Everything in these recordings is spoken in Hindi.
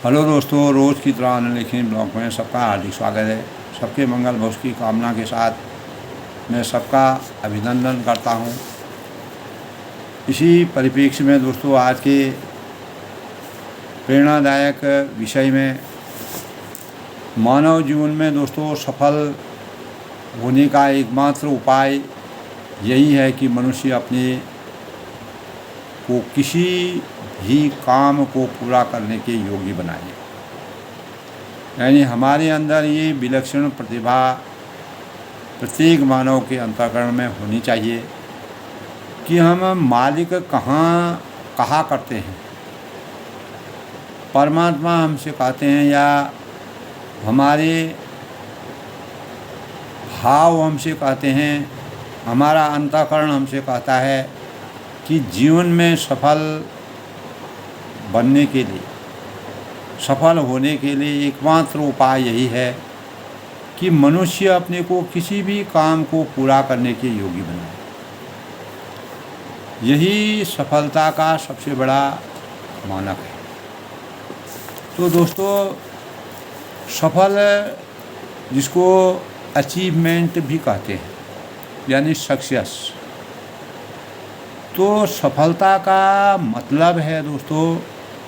हेलो दोस्तों, रोज़ की तरह अनलिखित ब्लॉग में सबका हार्दिक स्वागत है। सबके मंगल भविष्य की कामना के साथ मैं सबका अभिनंदन करता हूं। इसी परिप्रेक्ष्य में दोस्तों आज के प्रेरणादायक विषय में मानव जीवन में दोस्तों सफल होने का एकमात्र उपाय यही है कि मनुष्य अपने को किसी भी काम को पूरा करने के योग्य बनाए। यानी हमारे अंदर ये विलक्षण प्रतिभा प्रत्येक मानव के अंतःकरण में होनी चाहिए कि हम मालिक कहा करते हैं, परमात्मा हमसे कहते हैं या हमारे भाव हमसे कहते हैं, हमारा अंतःकरण हमसे कहता है कि जीवन में सफल बनने के लिए, सफल होने के लिए एकमात्र उपाय यही है कि मनुष्य अपने को किसी भी काम को पूरा करने के योग्य बनाए। यही सफलता का सबसे बड़ा मानक है। तो दोस्तों सफल जिसको अचीवमेंट भी कहते हैं यानी सक्सेस, तो सफलता का मतलब है दोस्तों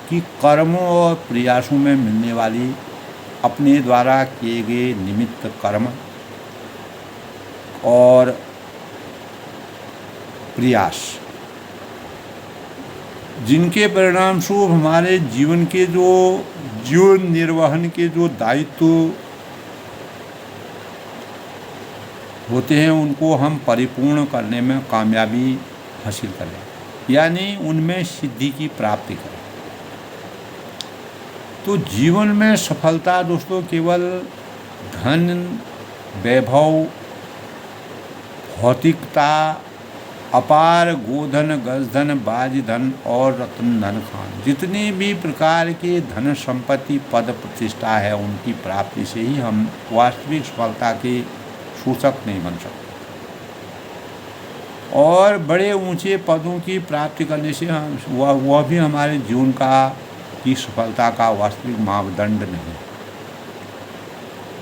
कि कर्मों और प्रयासों में मिलने वाली अपने द्वारा किए गए निमित्त कर्म और प्रयास, जिनके परिणाम स्वरूप हमारे जीवन निर्वहन के जो दायित्व होते हैं उनको हम परिपूर्ण करने में कामयाबी हासिल करें, यानी उनमें सिद्धि की प्राप्ति करें। तो जीवन में सफलता दोस्तों केवल धन, वैभव, भौतिकता, अपार गोधन, गजधन, बाजधन और रत्न धन खान, जितनी भी प्रकार के धन संपत्ति, पद प्रतिष्ठा है, उनकी प्राप्ति से ही हम वास्तविक सफलता के सूचक नहीं बन सकते। और बड़े ऊंचे पदों की प्राप्ति करने से हम वह भी हमारे जीवन की सफलता का वास्तविक मापदंड नहीं।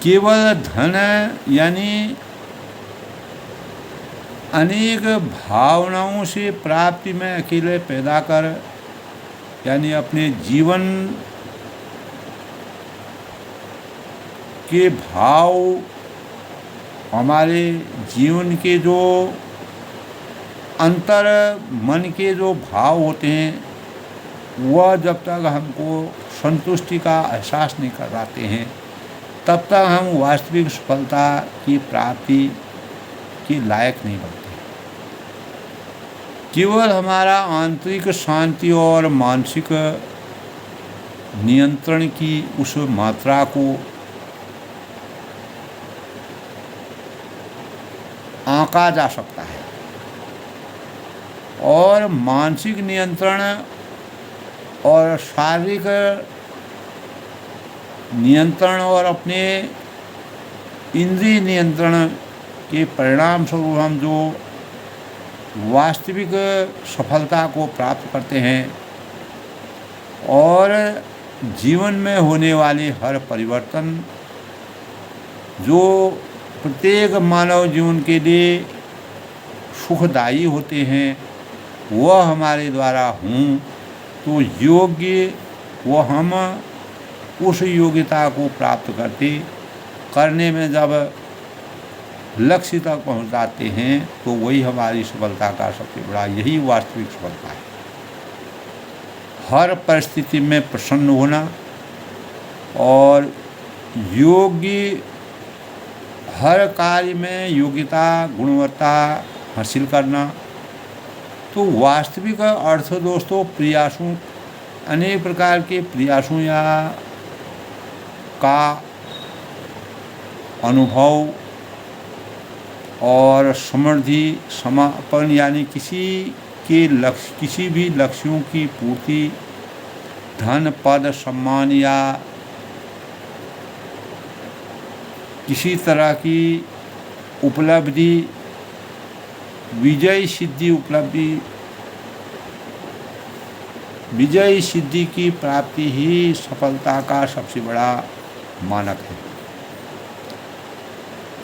केवल धन यानी अनेक भावनाओं से प्राप्ति में अकेले पैदा कर, यानी अपने जीवन के भाव, हमारे जीवन के जो अंतर मन के जो भाव होते हैं वह जब तक हमको संतुष्टि का एहसास नहीं कराते हैं तब तक हम वास्तविक सफलता की प्राप्ति के लायक नहीं बनते। केवल हमारा आंतरिक शांति और मानसिक नियंत्रण की उस मात्रा को आंका जा सकता है, और मानसिक नियंत्रण और शारीरिक नियंत्रण और अपने इंद्रिय नियंत्रण के परिणाम स्वरूप हम जो वास्तविक सफलता को प्राप्त करते हैं और जीवन में होने वाले हर परिवर्तन जो प्रत्येक मानव जीवन के लिए सुखदायी होते हैं वह हमारे द्वारा हों तो योग्य वो हम उस योग्यता को प्राप्त करने में जब लक्ष्य तक पहुंच जाते हैं तो वही हमारी सफलता का सबसे बड़ा, यही वास्तविक सफलता है। हर परिस्थिति में प्रसन्न होना और योग्य, हर कार्य में योग्यता, गुणवत्ता हासिल करना। तो वास्तविक अर्थ दोस्तों प्रयासों, अनेक प्रकार के प्रयासों या का अनुभव और समृद्धि, समापन, यानी किसी भी लक्ष्यों की पूर्ति, धन, पद, सम्मान या किसी तरह की उपलब्धि, विजय, सिद्धि, उपलब्धि विजय सिद्धि की प्राप्ति ही सफलता का सबसे बड़ा मानक है।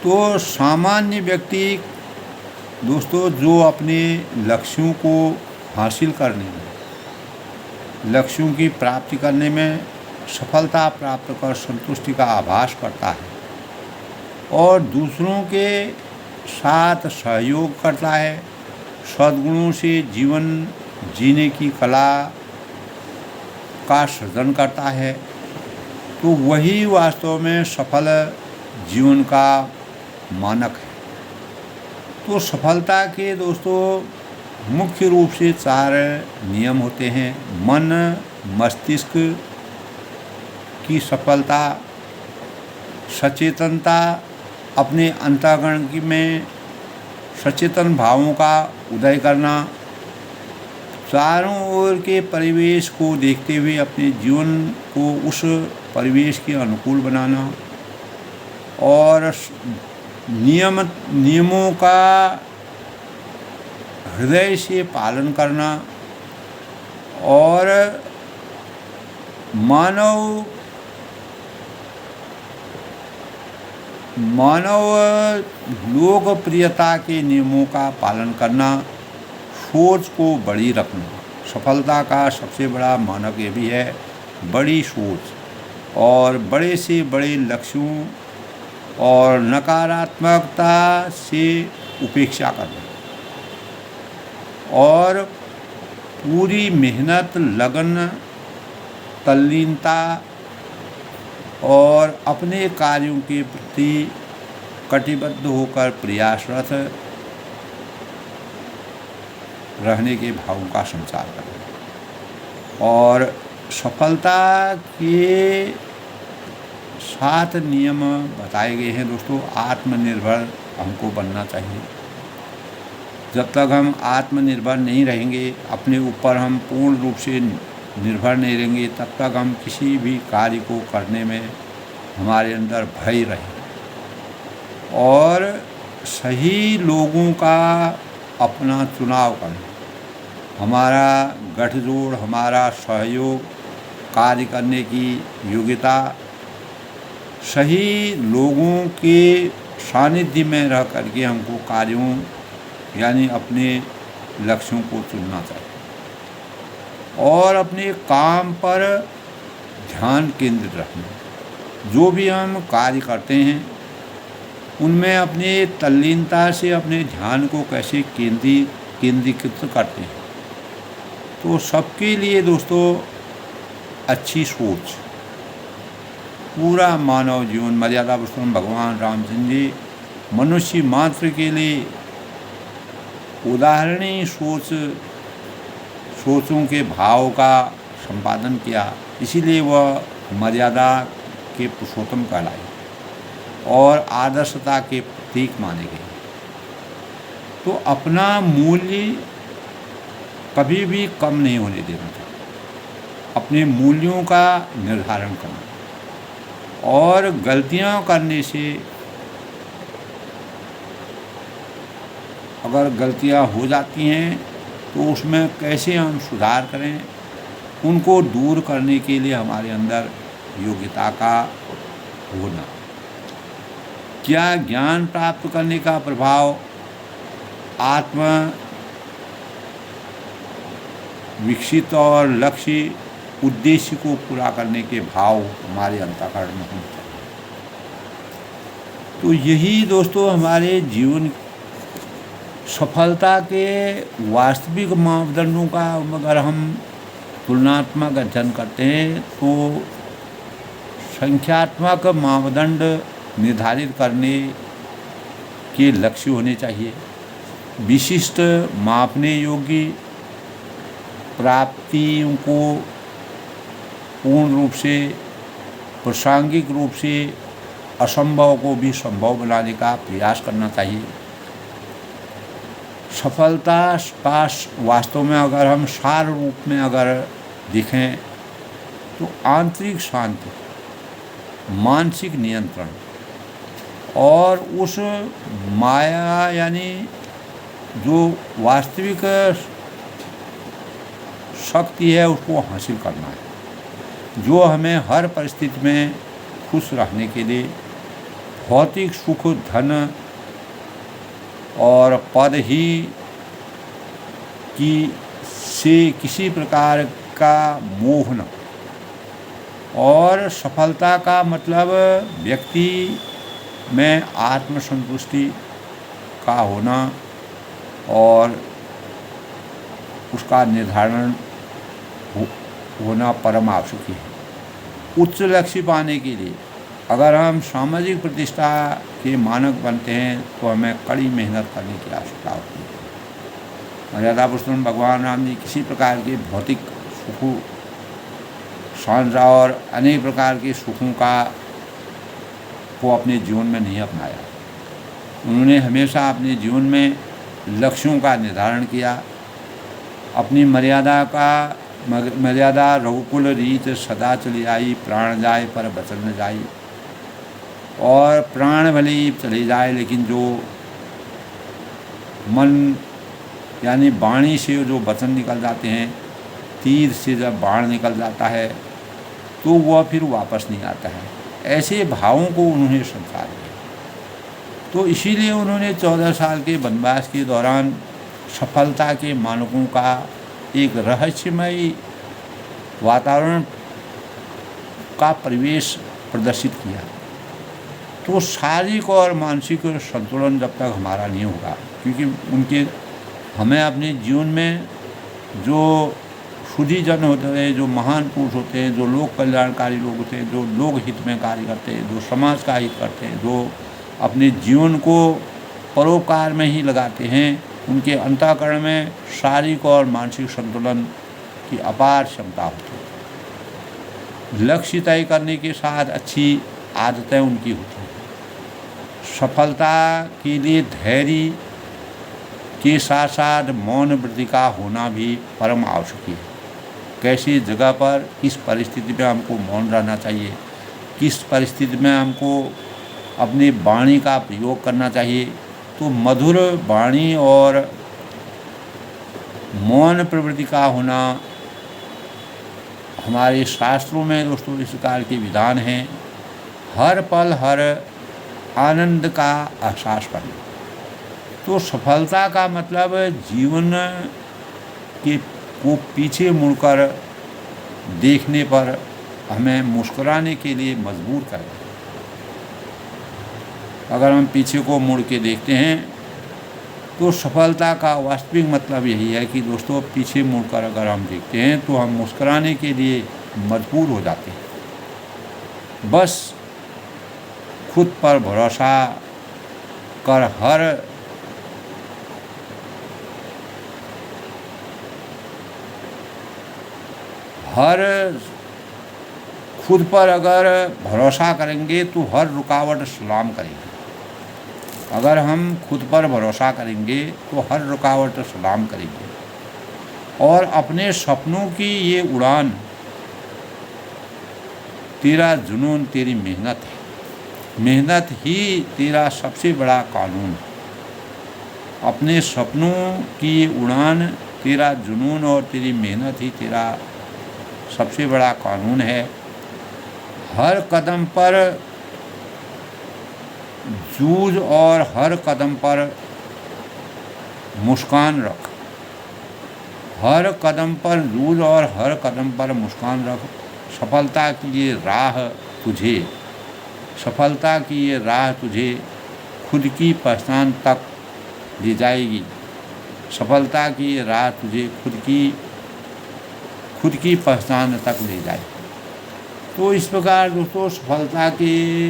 तो सामान्य व्यक्ति दोस्तों जो अपने लक्ष्यों को हासिल करने में, लक्ष्यों की प्राप्ति करने में सफलता प्राप्त कर संतुष्टि का आभास करता है और दूसरों के साथ सहयोग करता है, सद्गुणों से जीवन जीने की कला का सृजन करता है, तो वही वास्तव में सफल जीवन का मानक है। तो सफलता के दोस्तों मुख्य रूप से 4 नियम होते हैं। मन मस्तिष्क की सफलता, सचेतनता, अपने अंतःकरण में सचेतन भावों का उदय करना, चारों ओर के परिवेश को देखते हुए अपने जीवन को उस परिवेश के अनुकूल बनाना और नियमों का हृदय से पालन करना और मानव लोकप्रियता के नियमों का पालन करना, सोच को बड़ी रखना। सफलता का सबसे बड़ा मानक ये भी है, बड़ी सोच और बड़े से बड़े लक्ष्यों और नकारात्मकता से उपेक्षा करना और पूरी मेहनत, लगन, तल्लीनता और अपने कार्यों के प्रति कटिबद्ध होकर प्रयासरत रहने के भावों का संचार करना। और सफलता के 7 नियम बताए गए हैं दोस्तों। आत्मनिर्भर हमको बनना चाहिए। जब तक हम आत्मनिर्भर नहीं रहेंगे, अपने ऊपर हम पूर्ण रूप से निर्भर नहीं रहेंगे, तब तक हम किसी भी कार्य को करने में हमारे अंदर भय रहे। और सही लोगों का अपना चुनाव करना, हमारा गठजोड़, हमारा सहयोग, कार्य करने की योग्यता, सही लोगों के सानिध्य में रह करके हमको कार्यों यानी अपने लक्ष्यों को चुनना चाहिए और अपने काम पर ध्यान केंद्रित रखना। जो भी हम कार्य करते हैं उनमें अपने तल्लीनता से अपने ध्यान को कैसे केंद्रीकृत करते हैं। तो सबके लिए दोस्तों अच्छी सोच, पूरा मानव जीवन, मर्यादा पुरुषोत्तम भगवान रामचंद्र जी मनुष्य मात्र के लिए उदाहरणीय सोचों के भाव का संपादन किया, इसीलिए वह मर्यादा के पुरुषोत्तम कहलाए और आदर्शता के प्रतीक माने गए। तो अपना मूल्य कभी भी कम नहीं होने देना चाहिए, अपने मूल्यों का निर्धारण करना और गलतियां करने से, अगर गलतियां हो जाती हैं तो उसमें कैसे हम सुधार करें, उनको दूर करने के लिए हमारे अंदर योग्यता का होना। क्या ज्ञान प्राप्त करने का प्रभाव आत्म विकसित और लक्ष्य उद्देश्य को पूरा करने के भाव हमारे अंतःकरण में होने चाहिए। तो यही दोस्तों हमारे जीवन सफलता के वास्तविक मापदंडों का अगर हम तुलनात्मक अध्ययन करते हैं तो संख्यात्मक मापदंड निर्धारित करने के लक्ष्य होने चाहिए। विशिष्ट, मापने योग्य, प्राप्तियों को पूर्ण रूप से, प्रासंगिक रूप से असंभव को भी संभव बनाने का प्रयास करना चाहिए। सफलता का वास्तव में अगर हम सार रूप में अगर देखें तो आंतरिक शांति, मानसिक नियंत्रण और उस माया यानी जो वास्तविक शक्ति है उसको हासिल करना है, जो हमें हर परिस्थिति में खुश रहने के लिए भौतिक सुख, धन और पद ही की से किसी प्रकार का मोह न, और सफलता का मतलब व्यक्ति में आत्मसंतुष्टि का होना और उसका निर्धारण होना परम आवश्यक है। उच्च लक्ष्य पाने के लिए अगर हम सामाजिक प्रतिष्ठा के मानक बनते हैं तो हमें कड़ी मेहनत करने की आवश्यकता होती है। मर्यादा पुरुषोत्तम भगवान राम जी किसी प्रकार के भौतिक सुखों, सांसा और अनेक प्रकार के सुखों को अपने जीवन में नहीं अपनाया। उन्होंने हमेशा अपने जीवन में लक्ष्यों का निर्धारण किया। अपनी मर्यादा रघुकुल रीत सदा चली आई, प्राण जाए पर वचन न जाए। और प्राण भले ही चले जाए लेकिन जो मन यानी वाणी से जो वचन निकल जाते हैं, तीर से जब बाण निकल जाता है तो वह फिर वापस नहीं आता है। ऐसे भावों को उन्होंने संसार किया। तो इसीलिए उन्होंने 14 साल के वनवास के दौरान सफलता के मानकों का एक रहस्यमय वातावरण का परिवेश प्रदर्शित किया। तो शारीरिक और मानसिक संतुलन जब तक हमारा नहीं होगा, क्योंकि हमें अपने जीवन में जो शुद्धिजन होते हैं, जो महान पुरुष होते हैं, जो लोक कल्याणकारी लोग होते हैं, जो लोक हित में कार्य करते हैं, जो समाज का हित करते हैं, जो अपने जीवन को परोपकार में ही लगाते हैं, उनके अंतःकरण में शारीरिक और मानसिक संतुलन की अपार क्षमता होती है। लक्ष्य तय करने के साथ अच्छी आदतें उनकी होती हैं। सफलता के लिए धैर्य के साथ साथ मौन वृत्ति का होना भी परम आवश्यक है। कैसी जगह पर किस परिस्थिति में हमको मौन रहना चाहिए, किस परिस्थिति में हमको अपनी वाणी का प्रयोग करना चाहिए। तो मधुर वाणी और मौन प्रवृत्ति का होना हमारे शास्त्रों में दोस्तों इस प्रकार के विधान हैं। हर पल हर आनंद का एहसास करना। तो सफलता का मतलब जीवन को पीछे मुड़कर देखने पर हमें मुस्कुराने के लिए मजबूर कर दें। अगर हम पीछे को मुड़ के देखते हैं तो सफलता का वास्तविक मतलब यही है कि दोस्तों पीछे मुड़कर अगर हम देखते हैं तो हम मुस्कुराने के लिए मजबूर हो जाते हैं। बस खुद पर भरोसा कर खुद पर अगर भरोसा करेंगे तो हर रुकावट सलाम करेंगे। अगर हम खुद पर भरोसा करेंगे तो हर रुकावट सलाम करेंगे। और अपने सपनों की ये उड़ान तेरा जुनून, तेरी मेहनत है। मेहनत ही तेरा सबसे बड़ा कानून है। अपने सपनों की ये उड़ान तेरा जुनून और तेरी मेहनत ही तेरा सबसे बड़ा कानून है। हर कदम पर जूझ और हर कदम पर मुस्कान रख। हर कदम पर जूझ और हर कदम पर मुस्कान रख। सफलता की ये राह तुझे खुद की पहचान तक ले जाएगी। सफलता की ये राह तुझे खुद की पहचान तक ले जाएगी। तो इस प्रकार दोस्तों सफलता के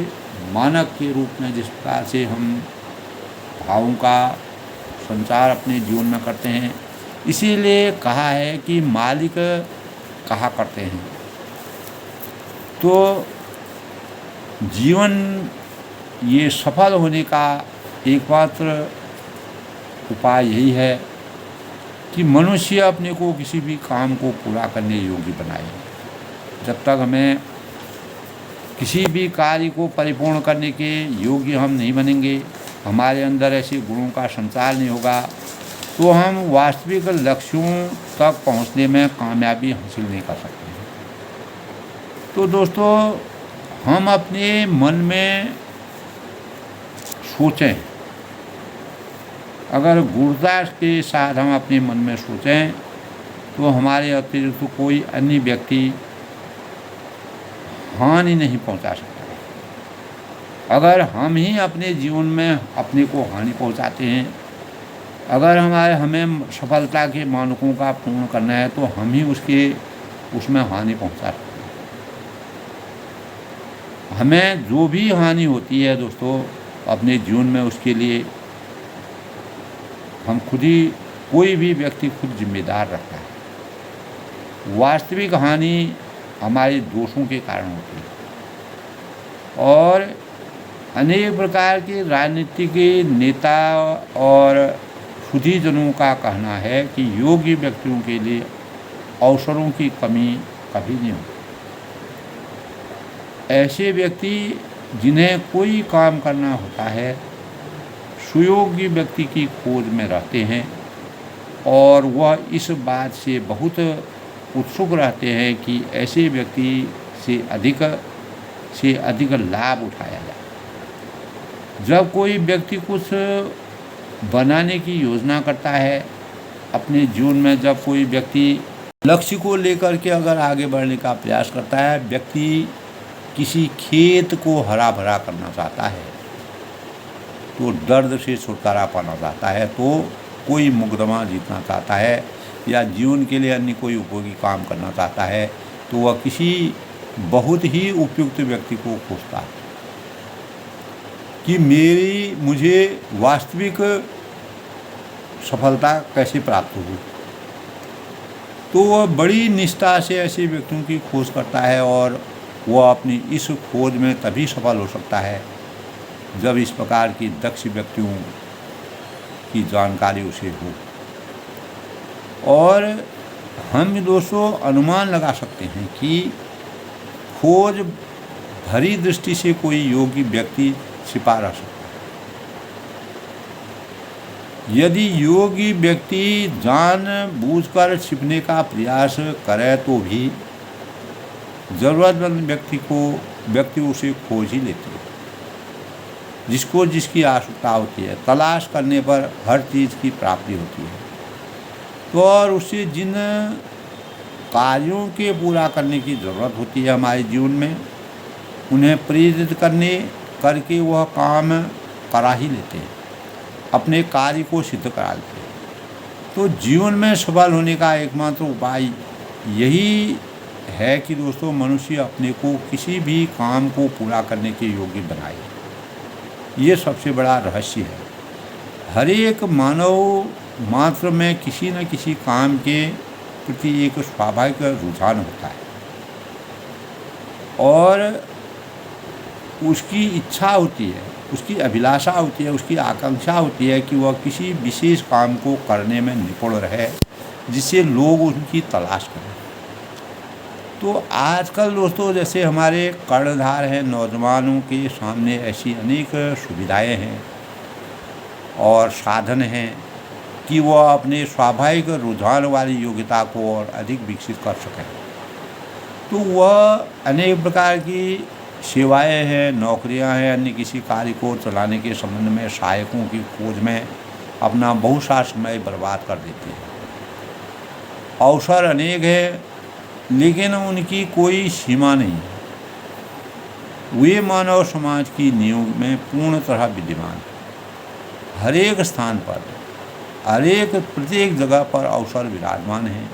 मानक के रूप में जिस प्रकार से हम भावों का संचार अपने जीवन में करते हैं, इसीलिए कहा है कि मालिक कहा करते हैं। तो जीवन ये सफल होने का एकमात्र उपाय यही है कि मनुष्य अपने को किसी भी काम को पूरा करने योग्य बनाए। जब तक हमें किसी भी कार्य को परिपूर्ण करने के योग्य हम नहीं बनेंगे, हमारे अंदर ऐसे गुणों का संचार नहीं होगा, तो हम वास्तविक लक्ष्यों तक पहुंचने में कामयाबी हासिल नहीं कर सकते हैं। तो दोस्तों, हम अपने मन में सोचें, अगर गूढ़ता के साथ हम अपने मन में सोचें तो हमारे अतिरिक्त तो कोई अन्य व्यक्ति हानि नहीं पहुंचा सकता। अगर हम ही अपने जीवन में अपने को हानि पहुंचाते हैं, अगर हमें सफलता के मानकों का पूर्ण करना है तो हम ही उसमें हानि पहुंचा सकते हैं। हमें जो भी हानि होती है दोस्तों अपने जीवन में, उसके लिए हम खुद ही, कोई भी व्यक्ति खुद जिम्मेदार रहता है। वास्तविक हानि हमारे दोषों के कारण होती है। और अनेक प्रकार के राजनीतिक नेता और सुधीजनों का कहना है कि योग्य व्यक्तियों के लिए अवसरों की कमी कभी नहीं होती। ऐसे व्यक्ति जिन्हें कोई काम करना होता है सुयोग्य व्यक्ति की खोज में रहते हैं और वह इस बात से बहुत उत्सुक रहते हैं कि ऐसे व्यक्ति से अधिक लाभ उठाया जाए। जब कोई व्यक्ति कुछ बनाने की योजना करता है अपने जीवन में, जब कोई व्यक्ति लक्ष्य को लेकर के अगर आगे बढ़ने का प्रयास करता है, व्यक्ति किसी खेत को हरा भरा करना चाहता है, तो दर्द से छुटकारा पाना चाहता है, तो कोई मुकदमा जीतना चाहता है या जीवन के लिए अन्य कोई उपयोगी काम करना चाहता है, तो वह किसी बहुत ही उपयुक्त व्यक्ति को खोजता है कि मुझे वास्तविक सफलता कैसे प्राप्त हो। तो वह बड़ी निष्ठा से ऐसे व्यक्तियों की खोज करता है और वह अपनी इस खोज में तभी सफल हो सकता है जब इस प्रकार की दक्ष व्यक्तियों की जानकारी उसे हो। और हम दोस्तों अनुमान लगा सकते हैं कि खोज भरी दृष्टि से कोई योग्य व्यक्ति छिपा रह सकता है। यदि योग्य व्यक्ति जानबूझकर छिपने का प्रयास करे तो भी ज़रूरतमंद व्यक्ति उसे खोज ही लेते हैं। जिसकी आवश्यकता होती है, तलाश करने पर हर चीज़ की प्राप्ति होती है। तो और उसे जिन कार्यों के पूरा करने की ज़रूरत होती है हमारे जीवन में, उन्हें प्रेरित करके वह काम करा ही लेते हैं, अपने कार्य को सिद्ध करा लेते हैं। तो जीवन में सफल होने का एकमात्र उपाय यही है कि दोस्तों मनुष्य अपने को किसी भी काम को पूरा करने के योग्य बनाए। ये सबसे बड़ा रहस्य है। हर एक मानव मात्र में किसी न किसी काम के प्रति एक स्वाभाविक रुझान होता है और उसकी इच्छा होती है, उसकी अभिलाषा होती है, उसकी आकांक्षा होती है कि वह किसी विशेष काम को करने में निपुण रहे जिससे लोग उनकी तलाश करें। तो आजकल दोस्तों जैसे हमारे कर्णधार हैं, नौजवानों के सामने ऐसी अनेक सुविधाएं हैं और साधन हैं कि वह अपने स्वाभाविक रुझान वाली योग्यता को और अधिक विकसित कर सकें। तो वह अनेक प्रकार की सेवाएं हैं, नौकरियां हैं, अन्य किसी कार्य को चलाने के संबंध में सहायकों की खोज में अपना बहुत सा समय बर्बाद कर देते हैं। अवसर अनेक है लेकिन उनकी कोई सीमा नहीं है। वे मानव समाज की नींव में पूर्ण तरह विद्यमान है। हर एक स्थान पर, प्रत्येक जगह पर अवसर विराजमान हैं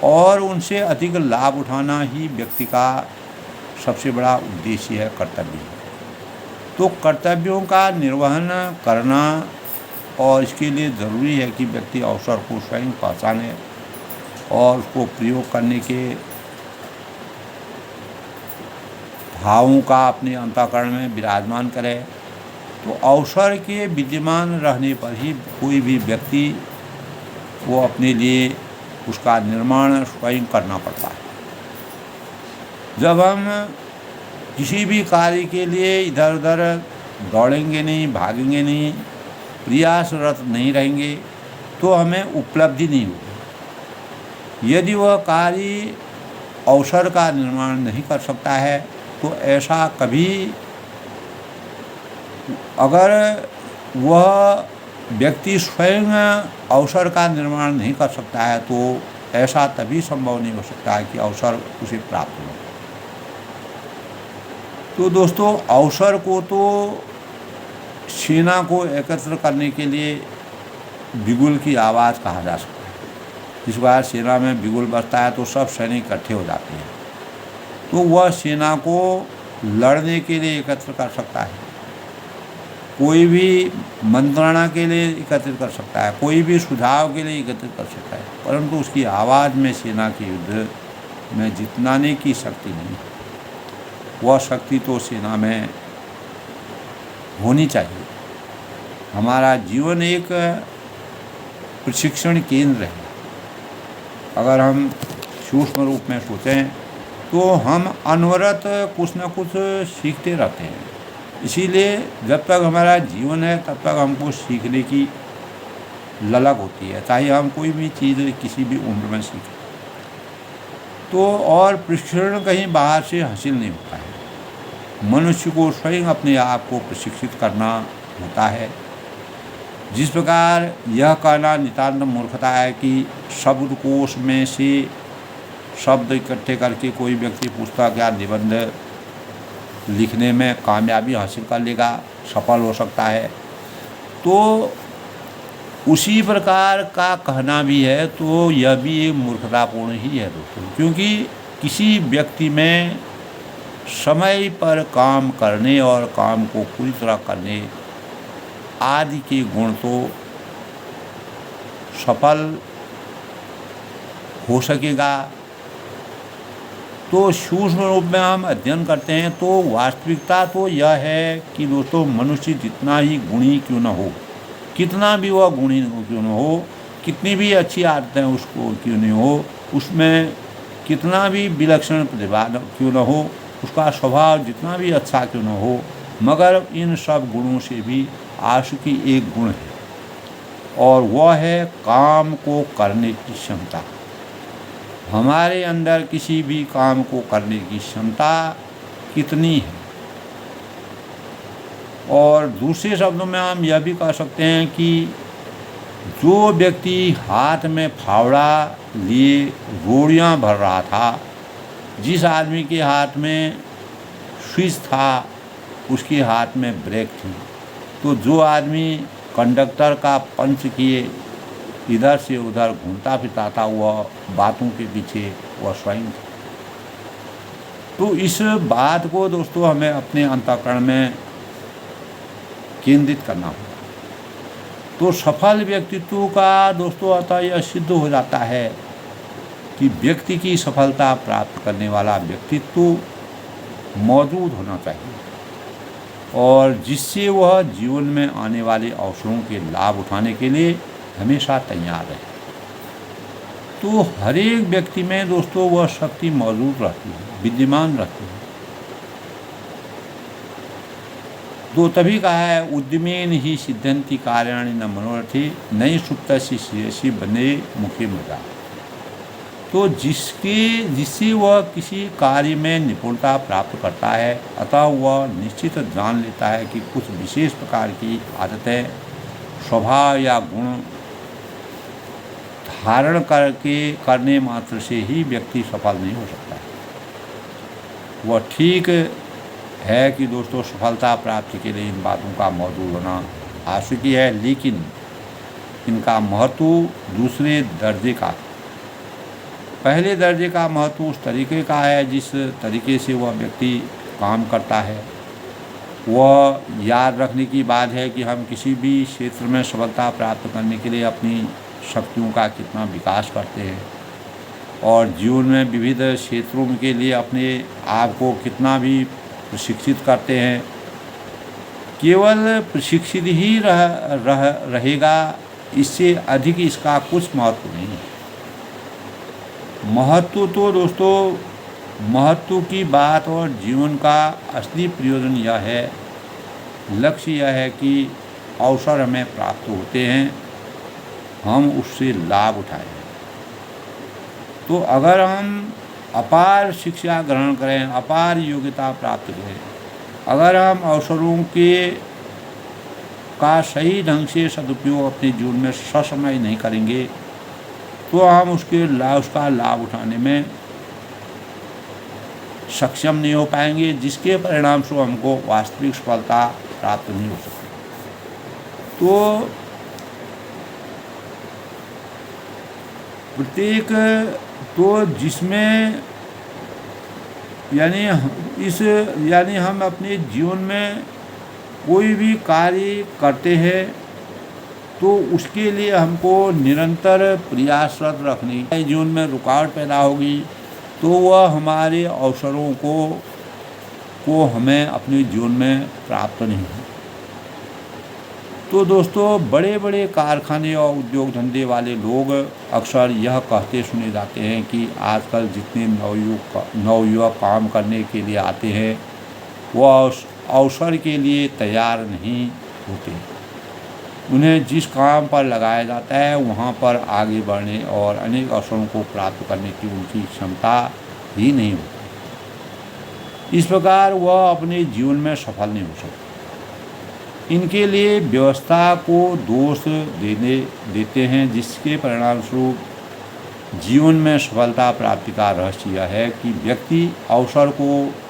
और उनसे अधिक लाभ उठाना ही व्यक्ति का सबसे बड़ा उद्देश्य है, कर्तव्य है। तो कर्तव्यों का निर्वहन करना और इसके लिए ज़रूरी है कि व्यक्ति अवसर को स्वयं पहचाने और उसको प्रयोग करने के भावों का अपने अंतःकरण में विराजमान करे। तो अवसर के विद्यमान रहने पर ही कोई भी व्यक्ति वो अपने लिए उसका निर्माण स्वयं करना पड़ता है। जब हम किसी भी कार्य के लिए इधर उधर दौड़ेंगे नहीं, भागेंगे नहीं, प्रयासरत नहीं रहेंगे तो हमें उपलब्धि नहीं होगी। यदि वह कार्य अवसर का निर्माण नहीं कर सकता है तो ऐसा कभी, अगर वह व्यक्ति स्वयं अवसर का निर्माण नहीं कर सकता है तो ऐसा तभी संभव नहीं हो सकता है कि अवसर उसे प्राप्त हो। तो दोस्तों, अवसर को तो सेना को एकत्र करने के लिए बिगुल की आवाज़ कहा जा सकता है। इस बार सेना में बिगुल बजता है तो सब सैनिक इकट्ठे हो जाते हैं, तो वह सेना को लड़ने के लिए एकत्र कर सकता है, कोई भी मंत्रणा के लिए एकत्रित कर सकता है, कोई भी सुझाव के लिए एकत्रित कर सकता है, परंतु उसकी आवाज़ में सेना के युद्ध में जितनाने की शक्ति नहीं। वह शक्ति तो सेना में होनी चाहिए। हमारा जीवन एक प्रशिक्षण केंद्र है। अगर हम सूक्ष्म रूप में सोचें तो हम अनवरत कुछ न कुछ सीखते रहते हैं। इसीलिए जब तक हमारा जीवन है तब तक हमको सीखने की ललक होती है, चाहे हम कोई भी चीज़ किसी भी उम्र में सीखें। तो और प्रशिक्षण कहीं बाहर से हासिल नहीं होता है, मनुष्य को स्वयं अपने आप को प्रशिक्षित करना होता है। जिस प्रकार यह कहना नितांत मूर्खता है कि शब्दकोश में से शब्द इकट्ठे करके कोई व्यक्ति पुस्तक या निबंध लिखने में कामयाबी हासिल कर लेगा, सफल हो सकता है, तो उसी प्रकार का कहना भी है, तो यह भी एक मूर्खतापूर्ण ही है दोस्तों। क्योंकि किसी व्यक्ति में समय पर काम करने और काम को पूरी तरह करने आदि के गुण तो सफल हो सकेगा। तो सूक्ष्म रूप में हम अध्ययन करते हैं तो वास्तविकता तो यह है कि दोस्तों, मनुष्य जितना ही गुणी क्यों न हो, कितना भी वह गुणी क्यों न हो, कितनी भी अच्छी आदतें उसको क्यों नहीं हो, उसमें कितना भी विलक्षण प्रतिभा क्यों न हो, उसका स्वभाव जितना भी अच्छा क्यों न हो, मगर इन सब गुणों से भी आसुकी एक गुण है, और वह है काम को करने की क्षमता। हमारे अंदर किसी भी काम को करने की क्षमता कितनी है। और दूसरे शब्दों में हम यह भी कह सकते हैं कि जो व्यक्ति हाथ में फावड़ा लिए रोड़ियाँ भर रहा था, जिस आदमी के हाथ में स्विच था उसके हाथ में ब्रेक थी, तो जो आदमी कंडक्टर का पंच किए इधर से उधर घूमता फिरता था, वह बातों के पीछे वह स्वयं था। तो इस बात को दोस्तों हमें अपने अंतःकरण में केंद्रित करना होगा। तो सफल व्यक्तित्व का दोस्तों अतः यह सिद्ध हो जाता है कि व्यक्ति की सफलता प्राप्त करने वाला व्यक्तित्व मौजूद होना चाहिए, और जिससे वह जीवन में आने वाले अवसरों के लाभ उठाने के लिए हमेशा तैयार रहे। तो हर एक व्यक्ति में दोस्तों वह शक्ति मौजूद रहती है, विद्यमान रहती है। तो तभी कहा है, उद्यमेन ही सिद्धंति कार्याणि न मनोरथे नई सुप्तसि श्रेयसि बने मुखे मजा। तो जिससे वह किसी कार्य में निपुणता प्राप्त करता है, अतः वह निश्चित जान लेता है कि कुछ विशेष प्रकार की आदतें, स्वभाव या गुण धारण करने मात्र से ही व्यक्ति सफल नहीं हो सकता है। वह ठीक है कि दोस्तों सफलता प्राप्ति के लिए इन बातों का मौजूद होना आवश्यक है, लेकिन इनका महत्व दूसरे दर्जे का, पहले दर्जे का महत्व उस तरीके का है जिस तरीके से वह व्यक्ति काम करता है। वह याद रखने की बात है कि हम किसी भी क्षेत्र में सफलता प्राप्त करने के लिए अपनी शक्तियों का कितना विकास करते हैं, और जीवन में विविध क्षेत्रों के लिए अपने आप को कितना भी प्रशिक्षित करते हैं। केवल प्रशिक्षित ही रहेगा, इससे अधिक इसका कुछ महत्व नहीं है। महत्व तो दोस्तों, महत्व की बात और जीवन का असली प्रयोजन यह है, लक्ष्य यह है कि अवसर हमें प्राप्त होते हैं, हम उससे लाभ उठाएं। तो अगर हम अपार शिक्षा ग्रहण करें, अपार योग्यता प्राप्त करें, अगर हम अवसरों के का सही ढंग से सदुपयोग अपने जीवन में ससमय नहीं करेंगे तो हम उसका लाभ उठाने में सक्षम नहीं हो पाएंगे, जिसके परिणाम से हमको वास्तविक सफलता प्राप्त नहीं हो सकती। तो प्रत्येक तो जिसमें यानी हम अपने जीवन में कोई भी कार्य करते हैं तो उसके लिए हमको निरंतर प्रयासरत रखनी है। जीवन में रुकावट पैदा होगी तो वह हमारे अवसरों को हमें अपने जीवन में प्राप्त नहीं हो। तो दोस्तों, बड़े बड़े कारखाने और उद्योग धंधे वाले लोग अक्सर यह कहते सुने जाते हैं कि आजकल जितने नवयुवक काम करने के लिए आते हैं वह अवसर के लिए तैयार नहीं होते। उन्हें जिस काम पर लगाया जाता है वहाँ पर आगे बढ़ने और अनेक अवसरों को प्राप्त करने की उनकी क्षमता ही नहीं होती। इस प्रकार वह अपने जीवन में सफल नहीं हो सकते। इनके लिए व्यवस्था को दोष देते हैं, जिसके परिणामस्वरूप जीवन में सफलता प्राप्ति का रहस्य यह है कि व्यक्ति अवसर को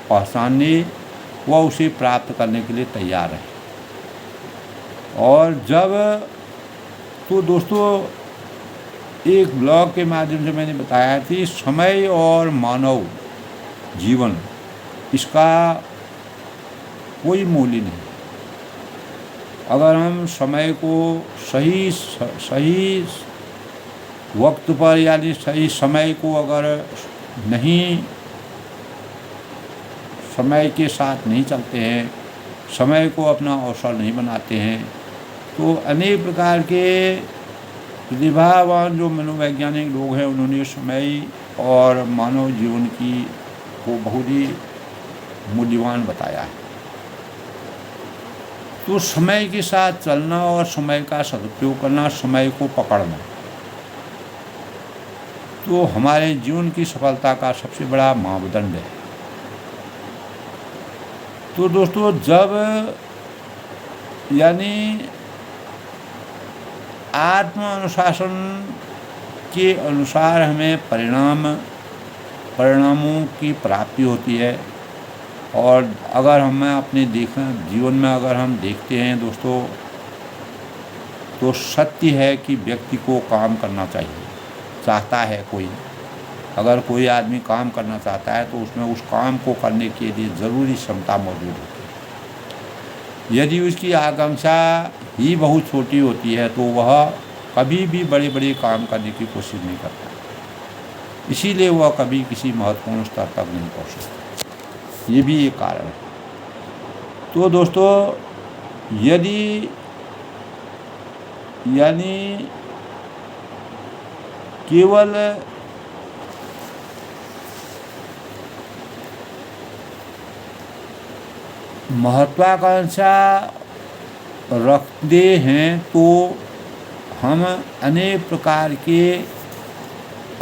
पहचानने व उसे प्राप्त करने के लिए तैयार है। और तो दोस्तों, एक ब्लॉग के माध्यम से मैंने बताया कि समय और मानव जीवन इसका कोई मूल्य नहीं। अगर हम समय को सही वक्त पर यानी सही समय को अगर नहीं समय के साथ नहीं चलते हैं, समय को अपना अवसर नहीं बनाते हैं, तो अनेक प्रकार के प्रतिभावान जो मनोवैज्ञानिक लोग हैं उन्होंने समय और मानव जीवन को बहुत ही मूल्यवान बताया है। तो समय के साथ चलना और समय का सदुपयोग करना, समय को पकड़ना, तो हमारे जीवन की सफलता का सबसे बड़ा मापदंड है। तो दोस्तों, जब यानी आत्म अनुशासन के अनुसार हमें परिणामों की प्राप्ति होती है। और अगर हमें अपने जीवन में अगर हम देखते हैं दोस्तों, तो सत्य है कि व्यक्ति को काम करना चाहिए, चाहता है कोई। अगर कोई आदमी काम करना चाहता है तो उसमें उस काम को करने के लिए ज़रूरी क्षमता मौजूद होती है। यदि उसकी आकांक्षा ही बहुत छोटी होती है तो वह कभी भी बड़े बड़े काम करने की कोशिश नहीं करता, इसीलिए वह कभी किसी महत्वपूर्ण स्तर तक नहीं पहुँच सकता। ये भी एक कारण है। तो दोस्तों, यदि यानी केवल महत्वाकांक्षा रखते हैं तो हम अनेक प्रकार के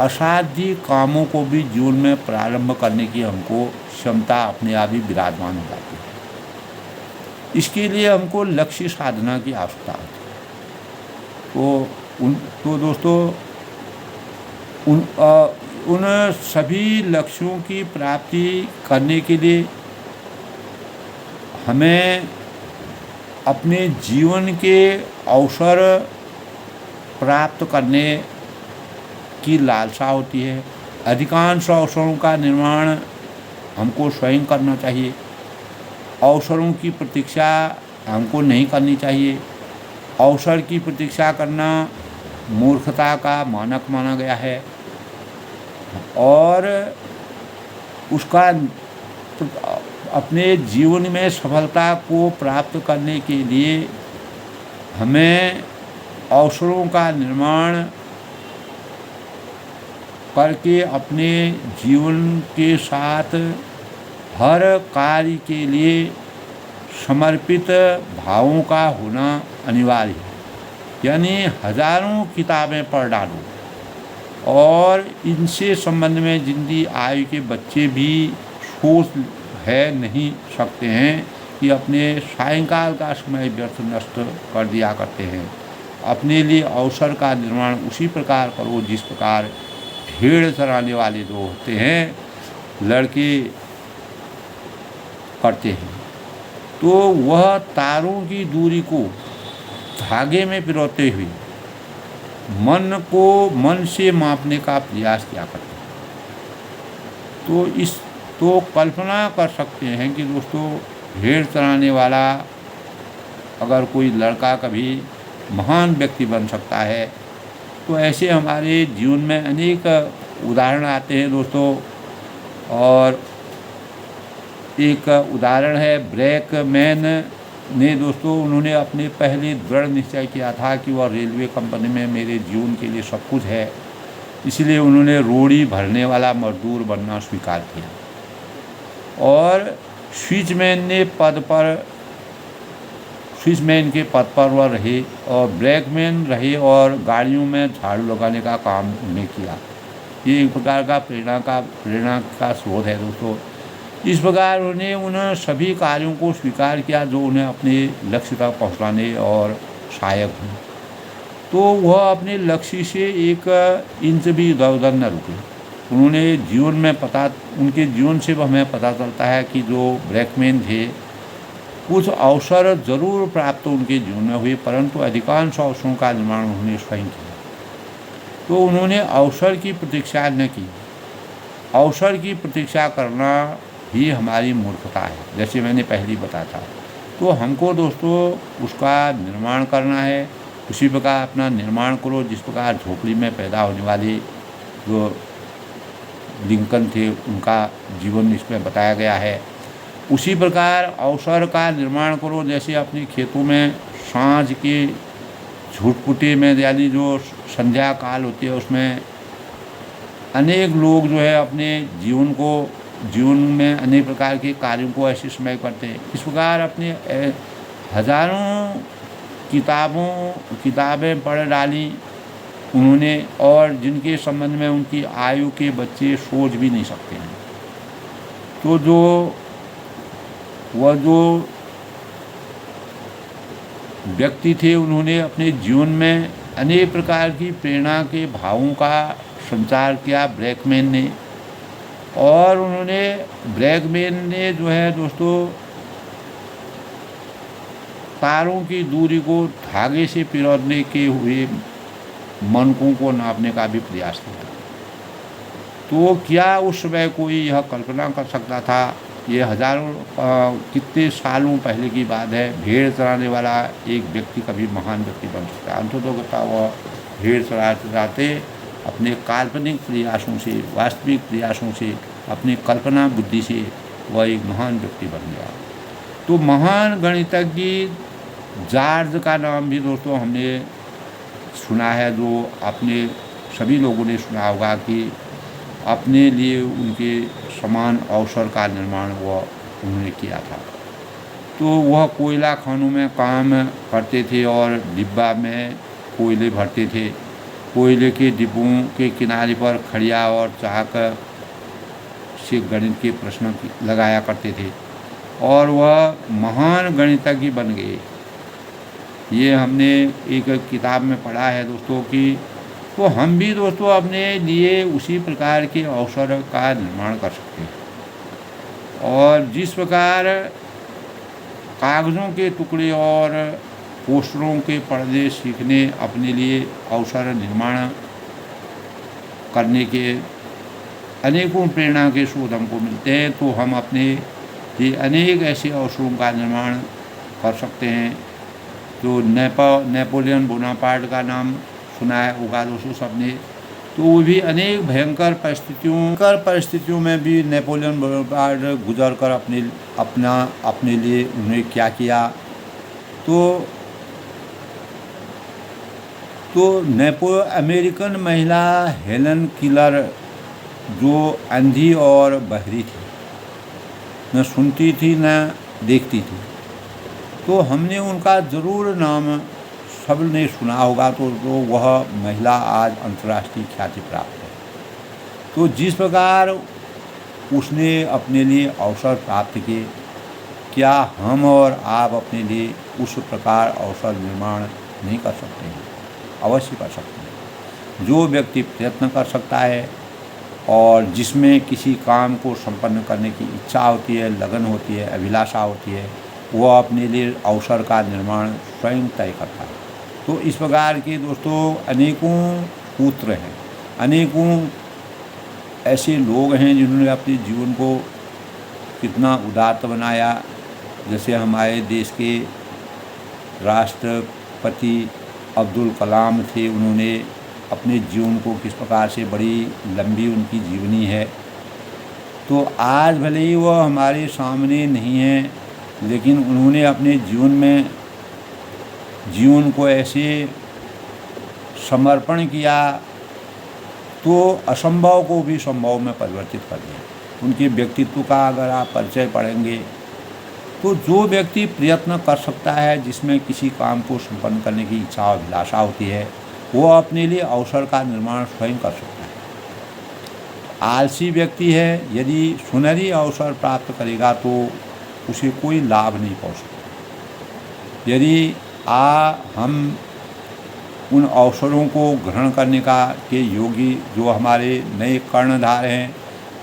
असाध्य कामों को भी जीवन में प्रारंभ करने की हमको क्षमता अपने आप ही विराजमान हो जाती है। इसके लिए हमको लक्ष्य साधना की आवश्यकता होती है। तो दोस्तों, उन सभी लक्ष्यों की प्राप्ति करने के लिए हमें अपने जीवन के अवसर प्राप्त करने की लालसा होती है। अधिकांश अवसरों का निर्माण हमको स्वयं करना चाहिए। अवसरों की प्रतीक्षा हमको नहीं करनी चाहिए। अवसर की प्रतीक्षा करना मूर्खता का मानक माना गया है और उसका अपने जीवन में सफलता को प्राप्त करने के लिए हमें अवसरों का निर्माण करके अपने जीवन के साथ हर कार्य के लिए समर्पित भावों का होना अनिवार्य है। यानी हजारों किताबें पढ़ डालो और इनसे संबंध में जिनकी आयु के बच्चे भी सोच है नहीं सकते हैं कि अपने सायंकाल का समय व्यर्थ नष्ट कर दिया करते हैं। अपने लिए अवसर का निर्माण उसी प्रकार करो जिस प्रकार भेड़ चराने वाले जो होते हैं लड़के करते हैं। तो वह तारों की दूरी को धागे में पिरोते हुए मन से मापने का प्रयास किया करते हैं। तो कल्पना कर सकते हैं कि दोस्तों भेड़ चराने वाला अगर कोई लड़का कभी महान व्यक्ति बन सकता है तो ऐसे हमारे जीवन में अनेक उदाहरण आते हैं दोस्तों। और एक उदाहरण है ब्रैकमैन ने दोस्तों, उन्होंने अपने पहले दृढ़ निश्चय किया था कि वह रेलवे कंपनी में मेरे जीवन के लिए सब कुछ है, इसलिए उन्होंने रोड़ी भरने वाला मजदूर बनना स्वीकार किया और स्विचमैन के पद पर वह रहे और ब्रैकमैन रहे और गाड़ियों में झाड़ू लगाने का काम उन्हें किया। ये एक प्रकार का प्रेरणा का स्रोत है दोस्तों। इस प्रकार उन्हें उन सभी कार्यों को स्वीकार किया जो उन्हें अपने लक्ष्य तक पहुंचाने और सहायक हों। तो वह अपने लक्ष्य से एक इंच भी इधर उधर न रुके। उनके जीवन से हमें पता चलता है कि जो ब्रैकमैन थे कुछ अवसर जरूर प्राप्त उनके जीवन में हुए, परंतु अधिकांश अवसरों का निर्माण उन्होंने स्वयं किया। तो उन्होंने अवसर की प्रतीक्षा न की। अवसर की प्रतीक्षा करना ही हमारी मूर्खता है, जैसे मैंने पहले बताया था। तो हमको दोस्तों उसका निर्माण करना है। उसी प्रकार अपना निर्माण करो जिस प्रकार झोपड़ी में पैदा होने वाले जो लिंकन थे उनका जीवन इसमें बताया गया है। उसी प्रकार अवसर का निर्माण करो, जैसे अपने खेतों में सांझ के झुटपुटे में यानी जो संध्या काल होती है उसमें अनेक लोग जो है अपने जीवन में अनेक प्रकार के कार्यों को ऐसे समय करते हैं। इस प्रकार अपने हजारों किताबें पढ़ डाली उन्होंने और जिनके संबंध में उनकी आयु के बच्चे सोच भी नहीं सकते हैं। तो जो व्यक्ति थे उन्होंने अपने जीवन में अनेक प्रकार की प्रेरणा के भावों का संचार किया ब्रैकमैन ने। और ब्रैकमैन ने जो है दोस्तों तारों की दूरी को धागे से पिरोने के हुए मनकों को नापने का भी प्रयास किया। तो क्या उस समय कोई यह कल्पना कर सकता था? ये कितने सालों पहले की बात है। भेड़ चराने वाला एक व्यक्ति कभी महान व्यक्ति बन सकता है। अंततः वह भेड़ चराते अपने काल्पनिक प्रयासों से, वास्तविक प्रयासों से, अपनी कल्पना बुद्धि से वह एक महान व्यक्ति बन गया। तो महान गणितज्ञ जॉर्ज का नाम भी दोस्तों हमने सुना है, जो अपने सभी लोगों ने सुना होगा कि अपने लिए उनके समान अवसर का निर्माण उन्होंने किया था। तो वह कोयला खानों में काम करते थे और डिब्बा में कोयले भरते थे। कोयले के डिब्बों के किनारे पर खड़िया और चाक से गणित के प्रश्न लगाया करते थे और वह महान गणितज्ञ बन गए। ये हमने एक किताब में पढ़ा है दोस्तों कि तो हम भी दोस्तों अपने लिए उसी प्रकार के अवसर का निर्माण कर सकते हैं। और जिस प्रकार कागज़ों के टुकड़े और पोस्टरों के पर्दे सीखने अपने लिए अवसर निर्माण करने के अनेकों प्रेरणा के स्रोत हमको मिलते हैं, तो हम अपने लिए अनेक ऐसे अवसरों का निर्माण कर सकते हैं। तो नेपोलियन बोनापार्ट का नाम सुना है होगा दोस्तों सबने। तो वो भी अनेक भयंकर परिस्थितियों में भी नेपोलियन बोनापार्ट गुजर कर अपने लिए उन्हें क्या किया। तो अमेरिकन महिला हेलन किलर जो अंधी और बहरी थी, न सुनती थी न देखती थी, तो हमने उनका ज़रूर नाम सबने सुना होगा तो वह महिला आज अंतर्राष्ट्रीय ख्याति प्राप्त है। तो जिस प्रकार उसने अपने लिए अवसर प्राप्त किए, क्या हम और आप अपने लिए उस प्रकार अवसर निर्माण नहीं कर सकते हैं? अवश्य कर सकते हैं। जो व्यक्ति प्रयत्न कर सकता है और जिसमें किसी काम को संपन्न करने की इच्छा होती है, लगन होती है, अभिलाषा होती है, वह अपने लिए अवसर का निर्माण स्वयं तय करता है। तो इस प्रकार के दोस्तों अनेकों पुत्र हैं, अनेकों ऐसे लोग हैं जिन्होंने अपने जीवन को कितना उदात्त बनाया। जैसे हमारे देश के राष्ट्रपति अब्दुल कलाम थे, उन्होंने अपने जीवन को किस प्रकार से, बड़ी लंबी उनकी जीवनी है। तो आज भले ही वह हमारे सामने नहीं है, लेकिन उन्होंने अपने जीवन को ऐसे समर्पण किया तो असंभव को भी संभव में परिवर्तित कर दिया। उनके व्यक्तित्व का अगर आप परिचय पढ़ेंगे तो जो व्यक्ति प्रयत्न कर सकता है, जिसमें किसी काम को संपन्न करने की इच्छा और अभिलाषा होती है, वो अपने लिए अवसर का निर्माण स्वयं कर सकता है। आलसी व्यक्ति है, यदि सुनहरी अवसर प्राप्त करेगा तो उसे कोई लाभ नहीं पहुंच सकता। यदि हम उन अवसरों को ग्रहण करने के योगी जो हमारे नए कर्णधार हैं,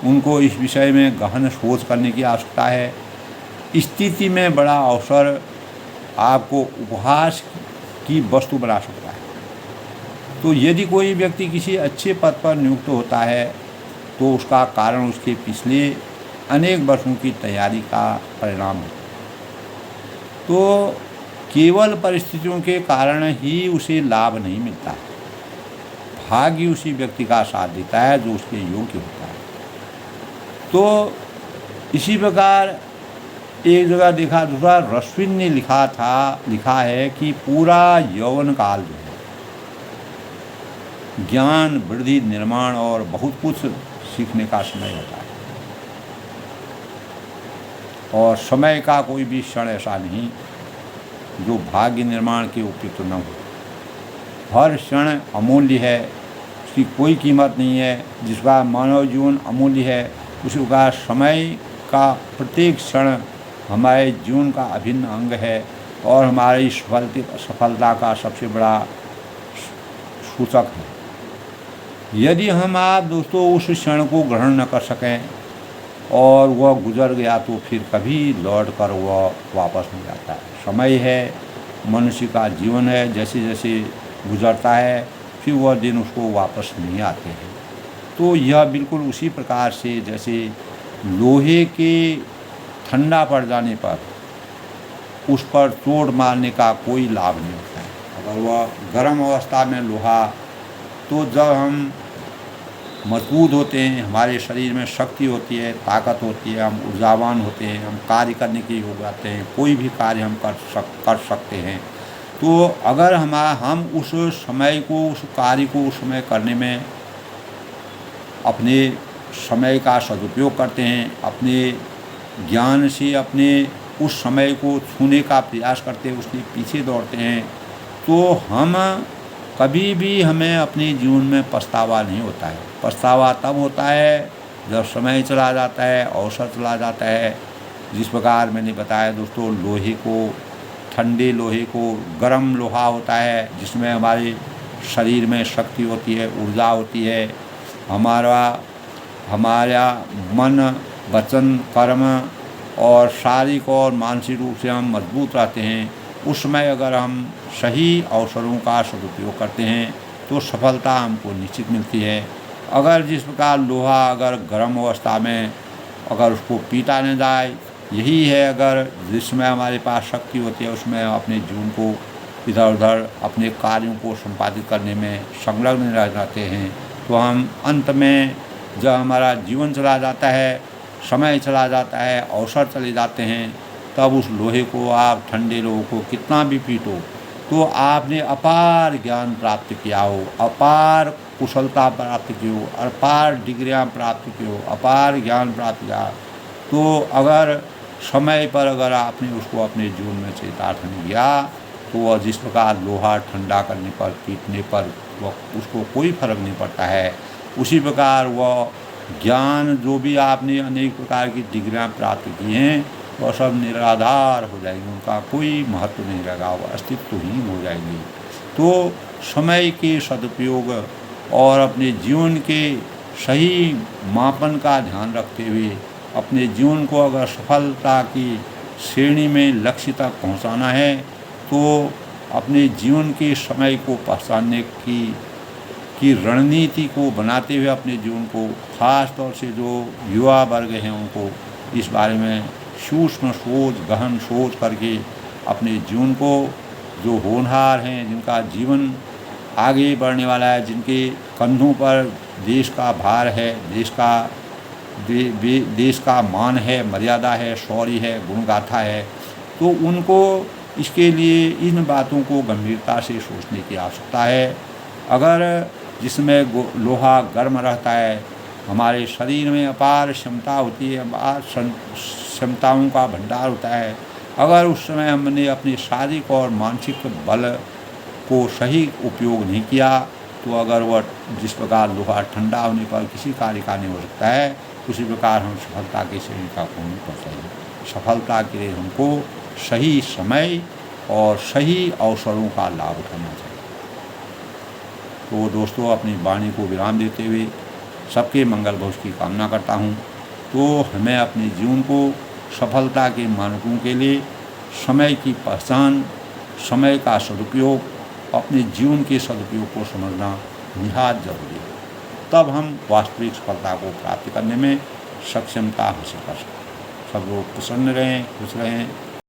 उनको इस विषय में गहन सोच करने की आवश्यकता है। स्थिति में बड़ा अवसर आपको उपहास की वस्तु बना सकता है। तो यदि कोई व्यक्ति किसी अच्छे पद पर नियुक्त होता है तो उसका कारण उसके पिछले अनेक वर्षों की तैयारी का परिणाम है। तो केवल परिस्थितियों के कारण ही उसे लाभ नहीं मिलता है, भाग्य उसी व्यक्ति का साथ देता है जो उसके योग्य होता है। तो इसी प्रकार एक जगह देखा, दूसरा रश्विन ने लिखा है कि पूरा यौवन काल जो है ज्ञान, वृद्धि, निर्माण और बहुत कुछ सीखने का समय होता है, और समय का कोई भी क्षण ऐसा नहीं जो भाग्य निर्माण के उपयुक्त न हो। हर क्षण अमूल्य है, उसकी कोई कीमत नहीं है। जिसका मानव जीवन अमूल्य है, उसी का समय का प्रत्येक क्षण हमारे जीवन का अभिन्न अंग है और हमारी सफलता का सबसे बड़ा सूचक है। यदि हम आप दोस्तों उस क्षण को ग्रहण न कर सकें और वह गुजर गया तो फिर कभी लौट कर वह वापस नहीं आता है। समय है, मनुष्य का जीवन है, जैसे जैसे गुजरता है फिर वह दिन उसको वापस नहीं आते हैं। तो यह बिल्कुल उसी प्रकार से जैसे लोहे के ठंडा पड़ जाने पर उस पर चोट मारने का कोई लाभ नहीं होता है। अगर वह गर्म अवस्था में लोहा, तो जब हम मजबूत होते हैं, हमारे शरीर में शक्ति होती है, ताकत होती है, हम ऊर्जावान होते हैं, हम कार्य करने के योग्य आते हैं, कोई भी कार्य हम कर सकते हैं। तो अगर हम उस समय को, उस कार्य को उस समय करने में अपने समय का सदुपयोग करते हैं, अपने ज्ञान से अपने उस समय को छूने का प्रयास करते हैं, उसके पीछे दौड़ते हैं, तो हम कभी भी हमें अपने जीवन में पछतावा नहीं होता है। पछतावा तब होता है जब समय चला जाता है, अवसर चला जाता है। जिस प्रकार मैंने बताया दोस्तों, लोहे को, ठंडे लोहे को, गर्म लोहा होता है जिसमें हमारे शरीर में शक्ति होती है, ऊर्जा होती है, हमारा मन, वचन, कर्म और शारीरिक और मानसिक रूप से हम मजबूत रहते हैं। उस समय अगर हम सही अवसरों का सदुपयोग करते हैं तो सफलता हमको निश्चित मिलती है। अगर जिस प्रकार लोहा अगर गर्म अवस्था में अगर उसको पीटा न जाए, यही है अगर जिसमें हमारे पास शक्ति होती है उसमें अपने जीवन को इधर उधर अपने कार्यों को संपादित करने में संलग्न रह जाते हैं, तो हम अंत में जब हमारा जीवन चला जाता है, समय चला जाता है, अवसर चले जाते हैं, तब उस लोहे को, आप ठंडे लोहे को कितना भी पीटो तो आपने अपार ज्ञान प्राप्त किया हो, अपार कुशलता प्राप्त की हो, अपार डिग्रियाँ प्राप्त की हो, अपार ज्ञान प्राप्त किया, तो अगर समय पर अगर आपने उसको अपने जीवन में चरितार्थ नहीं किया तो वह जिस प्रकार लोहा ठंडा करने पर, पीटने पर वह उसको कोई फर्क नहीं पड़ता है, उसी प्रकार वह ज्ञान जो भी आपने अनेक प्रकार की डिग्रियाँ प्राप्त की हैं वह सब निराधार हो जाएंगी, उनका कोई महत्व नहीं रहेगा, वह अस्तित्वहीन हो जाएंगी। तो समय के सदुपयोग और अपने जीवन के सही मापन का ध्यान रखते हुए अपने जीवन को अगर सफलता की श्रेणी में लक्ष्य तक पहुंचाना है तो अपने जीवन के समय को पहचानने की रणनीति को बनाते हुए अपने जीवन को, खास तौर से जो युवा वर्ग हैं उनको इस बारे में सूक्ष्म सोच, गहन सोच करके अपने जीवन को, जो होनहार हैं, जिनका जीवन आगे बढ़ने वाला है, जिनके कंधों पर देश का भार है, देश का मान है, मर्यादा है, शौर्य है, गुणगाथा है, तो उनको इसके लिए इन बातों को गंभीरता से सोचने की आवश्यकता है। अगर जिसमें लोहा गर्म रहता है, हमारे शरीर में अपार क्षमता होती है, अपार क्षमताओं का भंडार होता है, अगर उस समय हमने अपने शारीरिक और मानसिक बल को सही उपयोग नहीं किया तो अगर वह जिस प्रकार लोहा ठंडा होने पर किसी कार्य का नहीं हो सकता है, उसी प्रकार हम सफलता की श्रेणी का को नहीं कर सकते। सफलता के लिए हमको सही समय और सही अवसरों का लाभ उठाना चाहिए। तो दोस्तों, अपनी वाणी को विराम देते हुए सबके मंगल भविष्य की कामना करता हूँ। तो हमें अपने जीवन को सफलता के मानकों के लिए समय की पहचान, समय का सदुपयोग, अपने जीवन के सदुपयोग को समझना निहायत जरूरी है। तब हम वास्तविक सफलता को प्राप्त करने में सक्षमता हासिल कर सकते हैं। सब लोग प्रसन्न रहें, खुश रहें।